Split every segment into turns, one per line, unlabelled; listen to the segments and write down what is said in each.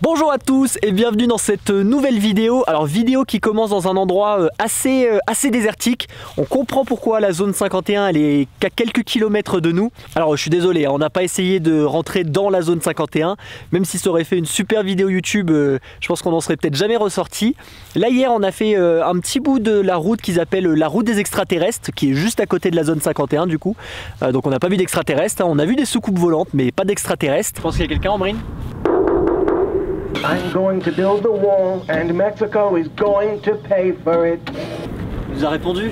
Bonjour à tous et bienvenue dans cette nouvelle vidéo. Alors vidéo qui commence dans un endroit assez désertique. On comprend pourquoi la zone 51 elle est qu'à quelques kilomètres de nous. Alors je suis désolé, on n'a pas essayé de rentrer dans la zone 51. Même si ça aurait fait une super vidéo YouTube, je pense qu'on n'en serait peut-être jamais ressorti. Là hier on a fait un petit bout de la route qu'ils appellent la route des extraterrestres, qui est juste à côté de la zone 51 du coup. Donc on n'a pas vu d'extraterrestres, hein. On a vu des soucoupes volantes mais pas d'extraterrestres. Je pense qu'il y a quelqu'un, Ambrine?
I'm going to build the wall and Mexico is going to pay for it.
Il nous a répondu.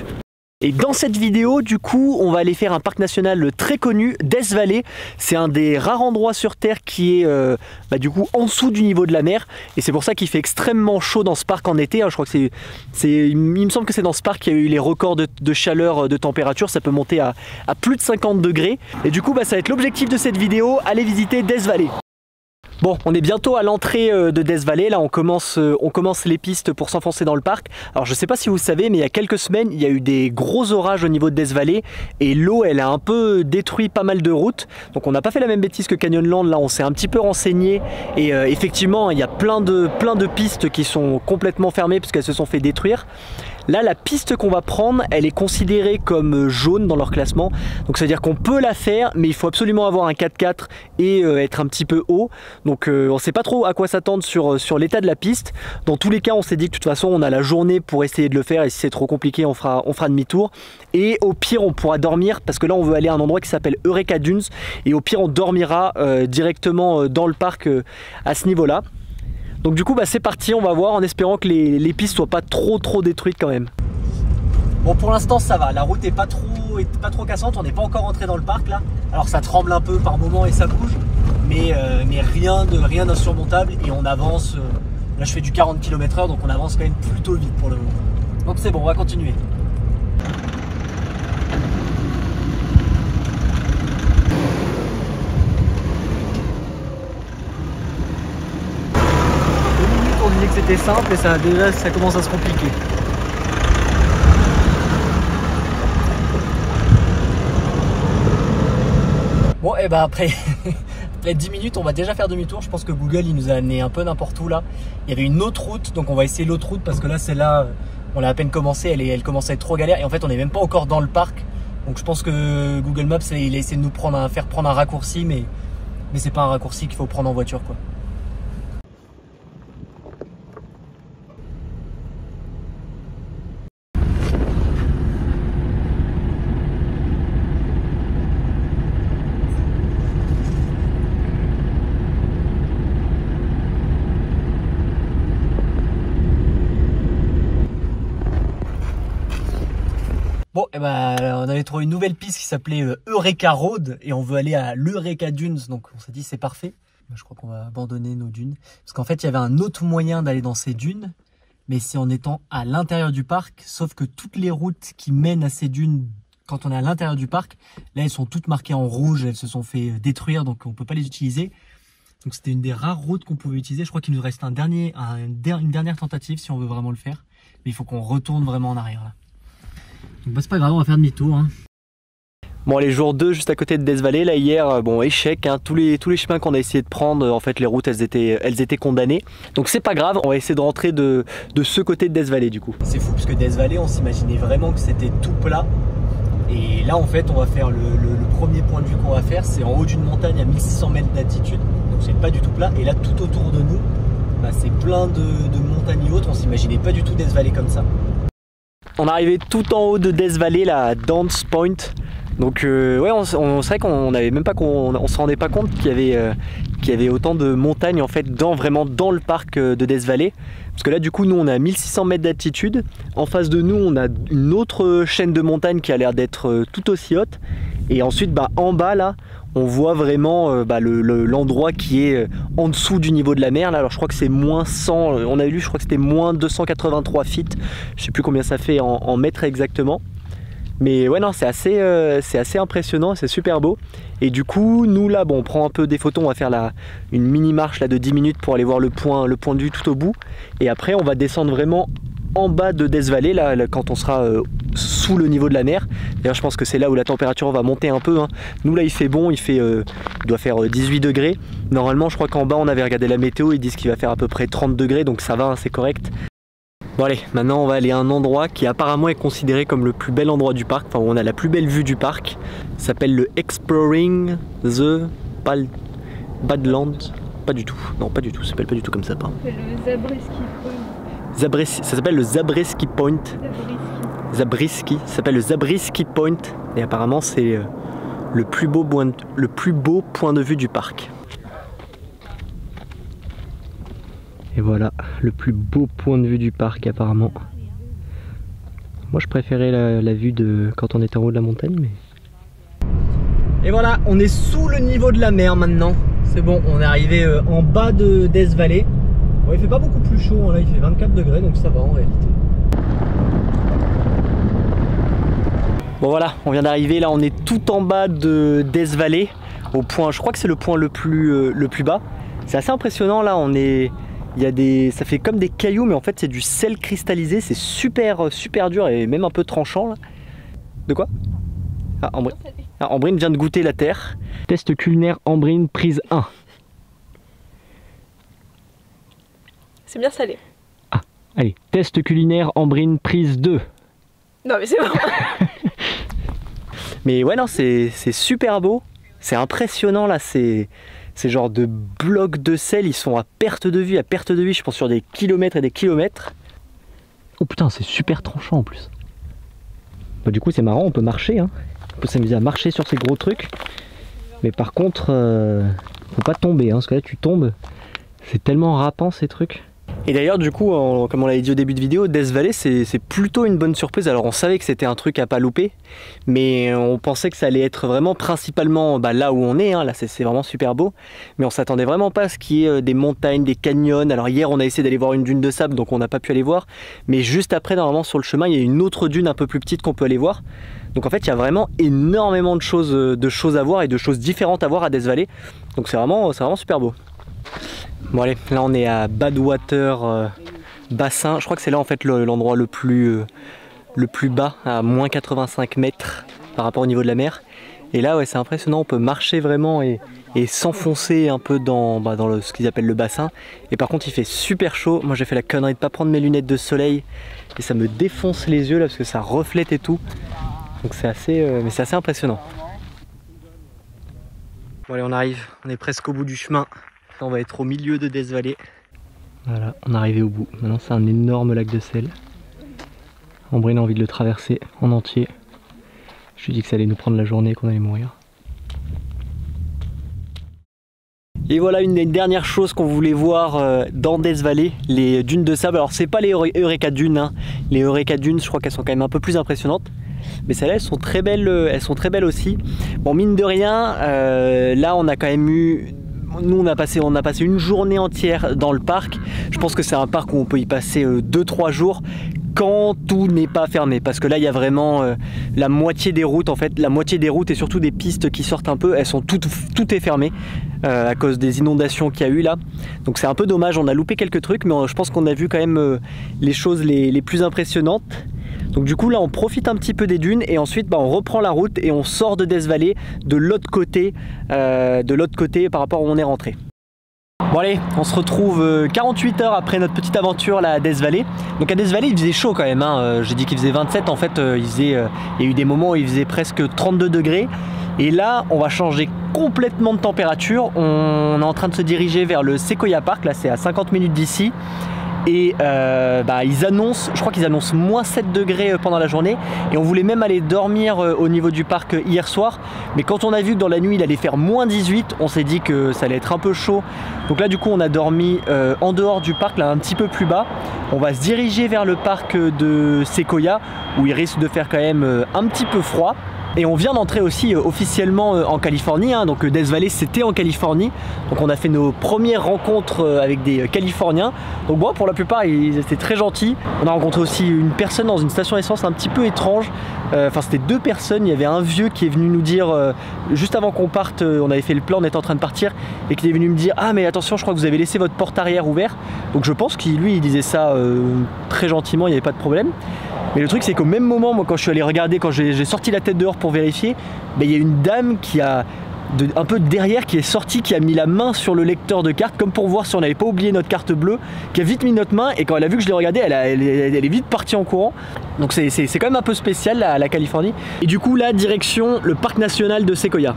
Et dans cette vidéo, du coup, on va aller faire un parc national très connu, Death Valley. C'est un des rares endroits sur Terre qui est du coup en dessous du niveau de la mer. Et c'est pour ça qu'il fait extrêmement chaud dans ce parc en été. Je crois que il me semble que c'est dans ce parc qu'il y a eu les records de chaleur, de température. Ça peut monter à plus de 50 degrés. Et du coup, ça va être l'objectif de cette vidéo, aller visiter Death Valley. Bon, on est bientôt à l'entrée de Death Valley. Là, on commence les pistes pour s'enfoncer dans le parc. Alors, je sais pas si vous savez, mais il y a quelques semaines, il y a eu des gros orages au niveau de Death Valley et l'eau, elle a un peu détruit pas mal de routes. Donc, on n'a pas fait la même bêtise que Canyonland. Là, on s'est un petit peu renseigné et effectivement, il y a plein de pistes qui sont complètement fermées parce qu'elles se sont fait détruire. Là, la piste qu'on va prendre, elle est considérée comme jaune dans leur classement. Donc, ça veut dire qu'on peut la faire, mais il faut absolument avoir un 4x4 et être un petit peu haut. Donc, on ne sait pas trop à quoi s'attendre sur l'état de la piste. Dans tous les cas, on s'est dit que de toute façon, on a la journée pour essayer de le faire. Et si c'est trop compliqué, on fera demi-tour. Et au pire, on pourra dormir parce que là, on veut aller à un endroit qui s'appelle Eureka Dunes. Et au pire, on dormira directement dans le parc à ce niveau-là. Donc du coup c'est parti, on va voir en espérant que les pistes soient pas trop détruites quand même. Bon, pour l'instant ça va, la route est pas trop cassante, on n'est pas encore rentré dans le parc là. Alors ça tremble un peu par moment et ça bouge, mais rien d'insurmontable et on avance. Là je fais du 40 km/h donc on avance quand même plutôt vite pour le moment. Donc c'est bon, on va continuer. On disait que c'était simple et déjà ça commence à se compliquer. Bon et après 10 minutes on va déjà faire demi-tour. Je pense que Google il nous a amené un peu n'importe où là. Il y avait une autre route donc on va essayer l'autre route parce que là celle-là on l'a à peine commencé, elle commence à être trop galère et en fait on n'est même pas encore dans le parc. Donc je pense que Google Maps il a essayé de nous faire prendre un raccourci mais c'est pas un raccourci qu'il faut prendre en voiture quoi. Bon, on avait trouvé une nouvelle piste qui s'appelait Eureka Road et on veut aller à l'Eureka Dunes, donc on s'est dit c'est parfait. Je crois qu'on va abandonner nos dunes parce qu'en fait il y avait un autre moyen d'aller dans ces dunes, mais c'est en étant à l'intérieur du parc, sauf que toutes les routes qui mènent à ces dunes quand on est à l'intérieur du parc, là elles sont toutes marquées en rouge, elles se sont fait détruire donc on peut pas les utiliser. Donc c'était une des rares routes qu'on pouvait utiliser. Je crois qu'il nous reste une dernière tentative si on veut vraiment le faire, mais il faut qu'on retourne vraiment en arrière là. Donc c'est pas grave, on va faire demi-tour. Hein. Bon allez, jour 2 juste à côté de Death Valley. Là hier, échec, hein. Tous les chemins qu'on a essayé de prendre, en fait les routes elles étaient condamnées. Donc c'est pas grave, on va essayer de rentrer de ce côté de Death Valley du coup. C'est fou parce que Death Valley on s'imaginait vraiment que c'était tout plat. Et là en fait on va faire le premier point de vue qu'on va faire, c'est en haut d'une montagne à 1600 mètres d'altitude. Donc c'est pas du tout plat. Et là tout autour de nous, c'est plein de montagnes hautes, on s'imaginait pas du tout Death Valley comme ça. On est arrivé tout en haut de Death Valley, la Dance Point. Donc ouais, c'est vrai qu'on avait même pas on se rendait pas compte qu'il y avait autant de montagnes en fait vraiment dans le parc de Death Valley. Parce que là du coup nous on est à 1600 mètres d'altitude. En face de nous on a une autre chaîne de montagnes qui a l'air d'être tout aussi haute. Et ensuite en bas là on voit vraiment l'endroit qui est en dessous du niveau de la mer. Là, alors je crois que c'est moins 100, on avait lu, je crois que c'était moins 283 feet. Je sais plus combien ça fait en mètres exactement. Mais ouais non, c'est assez impressionnant, c'est super beau. Et du coup, nous là, on prend un peu des photos, on va faire une mini marche là, de 10 minutes pour aller voir le point de vue tout au bout. Et après, on va descendre vraiment en bas de Death Valley, là quand on sera sous le niveau de la mer. D'ailleurs je pense que c'est là où la température va monter un peu, hein. Nous là il fait bon, il doit faire 18 degrés. Normalement je crois qu'en bas on avait regardé la météo, ils disent qu'il va faire à peu près 30 degrés, donc ça va, hein, c'est correct. Bon allez, maintenant on va aller à un endroit qui apparemment est considéré comme le plus bel endroit du parc, enfin où on a la plus belle vue du parc. Ça s'appelle le Exploring the Badlands. Pas du tout, non pas du tout, ça s'appelle pas du tout comme ça.
C'est le Zabriskie Point.
Ça s'appelle le Zabriskie Point. Zabriskie, ça s'appelle le Zabriskie Point. Et apparemment c'est le plus beau point de vue du parc. Et voilà, le plus beau point de vue du parc apparemment. Moi je préférais la vue de quand on était en haut de la montagne, mais... Et voilà, on est sous le niveau de la mer maintenant. C'est bon, on est arrivé en bas de Death Valley. Bon, il fait pas beaucoup plus chaud, hein, là il fait 24 degrés, donc ça va en réalité. Bon voilà, on vient d'arriver, là on est tout en bas de Death Valley, au point, je crois que c'est le point le plus bas. C'est assez impressionnant, là on est... ça fait comme des cailloux, mais en fait c'est du sel cristallisé, c'est super dur et même un peu tranchant là. De quoi? Ah, Ambrine vient de goûter la terre. Test culinaire Ambrine prise 1.
C'est bien salé.
Ah, allez, test culinaire Ambrine prise 2.
Non mais c'est bon.
Mais ouais non, c'est super beau, c'est impressionnant là, ces genres de blocs de sel, ils sont à perte de vue, je pense sur des kilomètres et des kilomètres. Oh putain, c'est super tranchant en plus. Bah, du coup c'est marrant, on peut marcher, hein. On peut s'amuser à marcher sur ces gros trucs. Mais par contre, faut pas tomber, hein, parce que là tu tombes, c'est tellement râpant ces trucs. Et d'ailleurs du coup, comme on l'avait dit au début de vidéo, Death Valley c'est plutôt une bonne surprise. Alors on savait que c'était un truc à pas louper, mais on pensait que ça allait être vraiment principalement là où on est, hein. Là c'est vraiment super beau, mais on s'attendait vraiment pas à ce qu'il y ait des montagnes, des canyons. Alors hier on a essayé d'aller voir une dune de sable, donc on n'a pas pu aller voir, mais juste après normalement sur le chemin il y a une autre dune un peu plus petite qu'on peut aller voir. Donc en fait il y a vraiment énormément de choses à voir et de choses différentes à voir à Death Valley, donc c'est vraiment super beau. Bon allez, là on est à Badwater Bassin, je crois que c'est là en fait l'endroit le plus bas, à moins 85 mètres par rapport au niveau de la mer. Et là ouais c'est impressionnant, on peut marcher vraiment et s'enfoncer un peu dans ce qu'ils appellent le bassin. Et par contre il fait super chaud, moi j'ai fait la connerie de pas prendre mes lunettes de soleil et ça me défonce les yeux là parce que ça reflète et tout. Donc c'est assez impressionnant. Bon allez, on arrive, on est presque au bout du chemin. On va être au milieu de Death Valley. Voilà, on est arrivé au bout. Maintenant c'est un énorme lac de sel. Ambrine a envie de le traverser en entier. Je lui ai dit que ça allait nous prendre la journée, qu'on allait mourir. Et voilà une des dernières choses qu'on voulait voir dans Death Valley, les dunes de sable. Alors c'est pas les Eureka Dunes, hein. Les Eureka Dunes je crois qu'elles sont quand même un peu plus impressionnantes. Mais celles-là elles sont très belles aussi. Bon mine de rien, là on a quand même eu... Nous on a passé une journée entière dans le parc. Je pense que c'est un parc où on peut y passer 2-3 jours quand tout n'est pas fermé, parce que là il y a vraiment la moitié des routes en fait, la moitié des routes et surtout des pistes qui sortent un peu, elles sont tout est fermé à cause des inondations qu'il y a eu là. Donc c'est un peu dommage, on a loupé quelques trucs, mais je pense qu'on a vu quand même les choses les plus impressionnantes. Donc du coup là on profite un petit peu des dunes et ensuite on reprend la route et on sort de Death Valley de l'autre côté par rapport où on est rentré. Bon allez, on se retrouve 48 heures après notre petite aventure là à Death Valley. Donc à Death Valley il faisait chaud quand même, hein. J'ai dit qu'il faisait 27, en fait il y a eu des moments où il faisait presque 32 degrés. Et là on va changer complètement de température, on est en train de se diriger vers le Sequoia Park, là c'est à 50 minutes d'ici. Et ils annoncent, je crois qu'ils annoncent moins 7 degrés pendant la journée. Et on voulait même aller dormir au niveau du parc hier soir. Mais quand on a vu que dans la nuit il allait faire moins 18, on s'est dit que ça allait être un peu chaud. Donc là du coup on a dormi en dehors du parc, là un petit peu plus bas. On va se diriger vers le parc de Sequoia où il risque de faire quand même un petit peu froid. Et on vient d'entrer aussi officiellement en Californie, hein. Donc Death Valley c'était en Californie. Donc on a fait nos premières rencontres avec des Californiens. Donc bon, pour la plupart ils étaient très gentils. On a rencontré aussi une personne dans une station essence un petit peu étrange. Enfin c'était 2 personnes, il y avait un vieux qui est venu nous dire, juste avant qu'on parte, on avait fait le plan, on était en train de partir, et qui est venu me dire ah mais attention je crois que vous avez laissé votre porte arrière ouverte. Donc je pense qu'il lui il disait ça très gentiment, il n'y avait pas de problème. Mais le truc c'est qu'au même moment, moi quand je suis allé regarder, quand j'ai sorti la tête dehors pour vérifier, il y a une dame qui a un peu derrière qui est sortie, qui a mis la main sur le lecteur de carte comme pour voir si on n'avait pas oublié notre carte bleue, qui a vite mis notre main, et quand elle a vu que je l'ai regardé, elle est vite partie en courant. Donc c'est quand même un peu spécial la Californie. Et du coup là direction le parc national de Sequoia.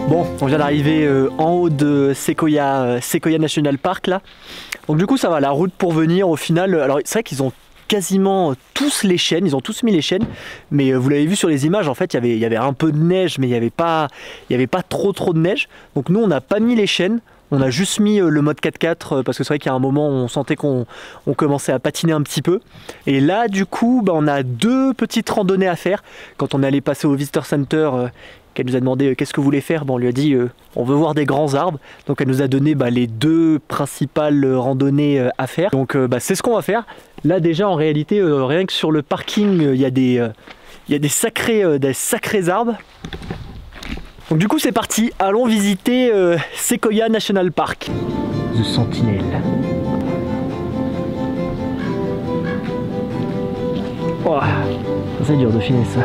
Bon, on vient d'arriver en haut de Sequoia National Park là. Donc du coup ça va, la route pour venir au final, alors c'est vrai qu'ils ont quasiment tous les chênes, ils ont tous mis les chênes, mais vous l'avez vu sur les images, en fait il y avait un peu de neige, mais il n'y avait pas trop de neige. Donc nous on n'a pas mis les chênes, on a juste mis le mode 4x4 parce que c'est vrai qu'à un moment on sentait qu'on commençait à patiner un petit peu. Et là du coup on a 2 petites randonnées à faire. Quand on allait passer au Visitor Center, qu'elle nous a demandé qu'est-ce que vous voulez faire, on lui a dit on veut voir des grands arbres, donc elle nous a donné les 2 principales randonnées à faire. Donc c'est ce qu'on va faire. Là déjà en réalité rien que sur le parking il y a des sacrés arbres. Donc du coup c'est parti, allons visiter Sequoia National Park. The Sentinel. Oh, c'est dur de finir ça.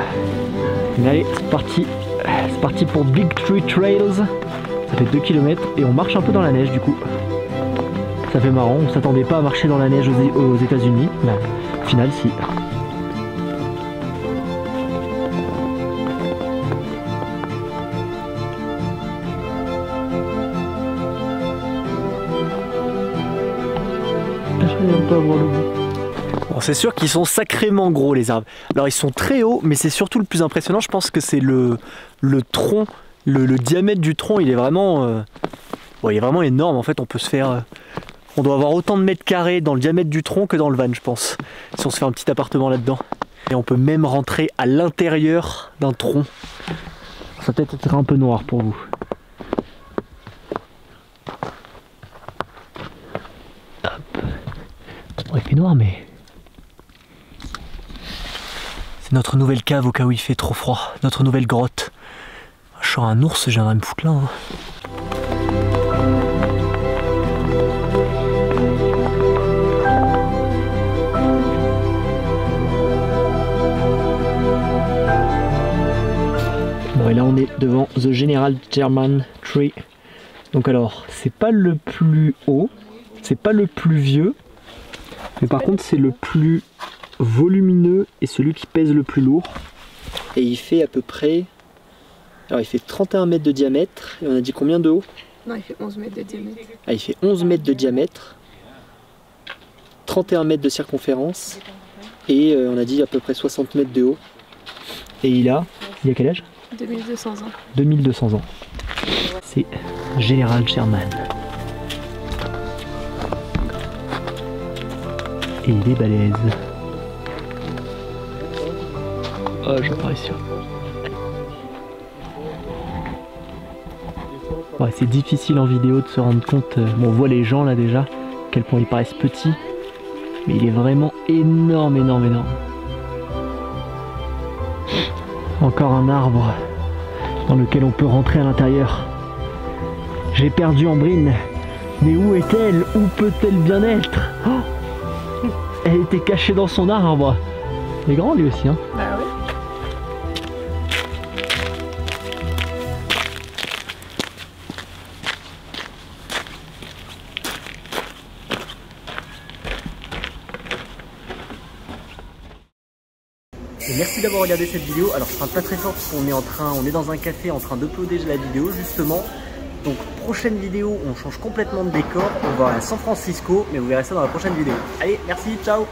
Mais allez, c'est parti. C'est parti pour Big Tree Trails. Ça fait 2 km et on marche un peu dans la neige du coup. Ça fait marrant, on s'attendait pas à marcher dans la neige aux États-Unis, mais au final si. Bon, c'est sûr qu'ils sont sacrément gros les arbres. Alors ils sont très hauts, mais c'est surtout le plus impressionnant, je pense que c'est le tronc, le diamètre du tronc, il est vraiment énorme. En fait on peut se faire, on doit avoir autant de mètres carrés dans le diamètre du tronc que dans le van je pense, si on se fait un petit appartement là-dedans. Et on peut même rentrer à l'intérieur d'un tronc. Ça va peut-être être un peu noir pour vous. Hop. Bon, il fait noir mais... C'est notre nouvelle cave au cas où il fait trop froid, notre nouvelle grotte. Je sens un ours, j'aimerais me foutre là. Hein. Bon et là on est devant The General Sherman Tree. Donc alors, c'est pas le plus haut, c'est pas le plus vieux, mais par contre c'est le plus volumineux et celui qui pèse le plus lourd. Et il fait à peu près... Alors il fait 31 mètres de diamètre, et on a dit combien de haut?
Non, il fait 11 mètres de diamètre.
Ah, il fait 11 mètres de diamètre, 31 mètres de circonférence, et on a dit à peu près 60 mètres de haut. Et il a quel âge?
2200 ans.
2200 ans. C'est General Sherman. Et il est balèze. Oh, je vais apparaître. Ouais, c'est difficile en vidéo de se rendre compte. Bon, on voit les gens là déjà, à quel point ils paraissent petits. Mais il est vraiment énorme, énorme, énorme. Encore un arbre dans lequel on peut rentrer à l'intérieur. J'ai perdu Ambrine. Mais où est-elle? Où peut-elle bien être? Oh, elle était cachée dans son arbre. Il est grand lui aussi, hein.
Bah oui.
Et merci d'avoir regardé cette vidéo. Alors je parle pas très fort parce qu'on est dans un café en train d'uploader la vidéo justement. Donc prochaine vidéo, on change complètement de décor. On va à San Francisco, mais vous verrez ça dans la prochaine vidéo. Allez, merci, ciao.